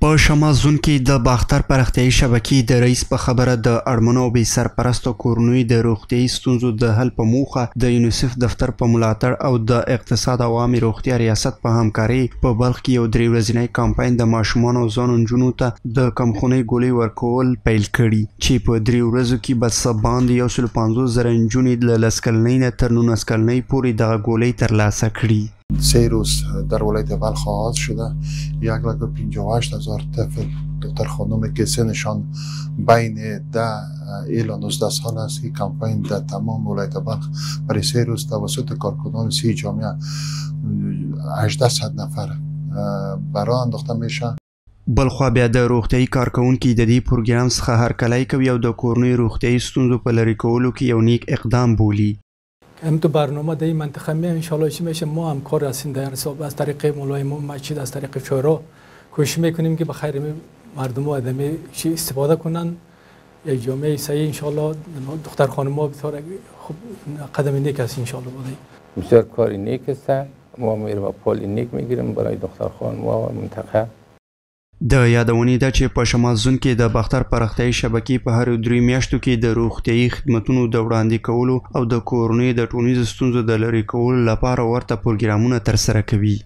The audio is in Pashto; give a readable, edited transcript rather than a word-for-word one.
په شمال زون کې د باختر پراختیایي شبکې د رئیس په خبره د اړمنو او بې سرپرستو کورنیو د روغتیایي ستونزو د حل په موخه د یونیسف دفتر په ملاتړ او د اقتصاد او عامې روغتیا ریاست په همکارۍ په بلخ کې یو 3 ورځنی کمپاین د ماشومانو او ځوانو نجونو ته د کمخونۍ ګولۍ ورکول پیل کړي چې په 3 ورځو کې به څه باندې 150,000 نجونې له 10 کلنۍ نه تر 19 کلنۍ پورې دغه ګولۍ ترلاسه کړي. 3 روز در ولایت بلخ آغاز شده 1,58,000 طفل دختر خانم که سنشان بین 10 الی 19 سال است. این کمپین در تمام ولایت بلخ برای 3 روز توسط کارکنان 30 جامعه 1800 نفر برای انداخته میشه. بلخوا بیا د روغتیایي کارکونکي د دې پروګرام څخه هرکلی کوي او د کورنیو روغتیایي ستونزو په لرې کولو کې یو نیک اقدام بولي. هم تو برنامه در این منطقه می انشالله چی میشه ما هم کار هستیم در حساب از طریق ملایم مسجد از طریق شورا کوشش میکنیم که بخیر مردم و آدمی چی استفاده کنن. یک جامعه صحیح انشالله دختر خانم ها بطور خوب قدم نیک است انشالله بودی. بسیار کار نیک است. ما میریم با پول نیک میگیریم برای دختر خانم و منطقه. د یادونې ده چې په شمال زون کې د باختر پراختیایي شبکې په هرو 3 میاشتو کې د روغتیایي خدمتونو د وړاندې کولو او د کورنیو د ټولنیزو ستونزو د لرې کولو لپاره ورته پروګرامونه ترسره کوي.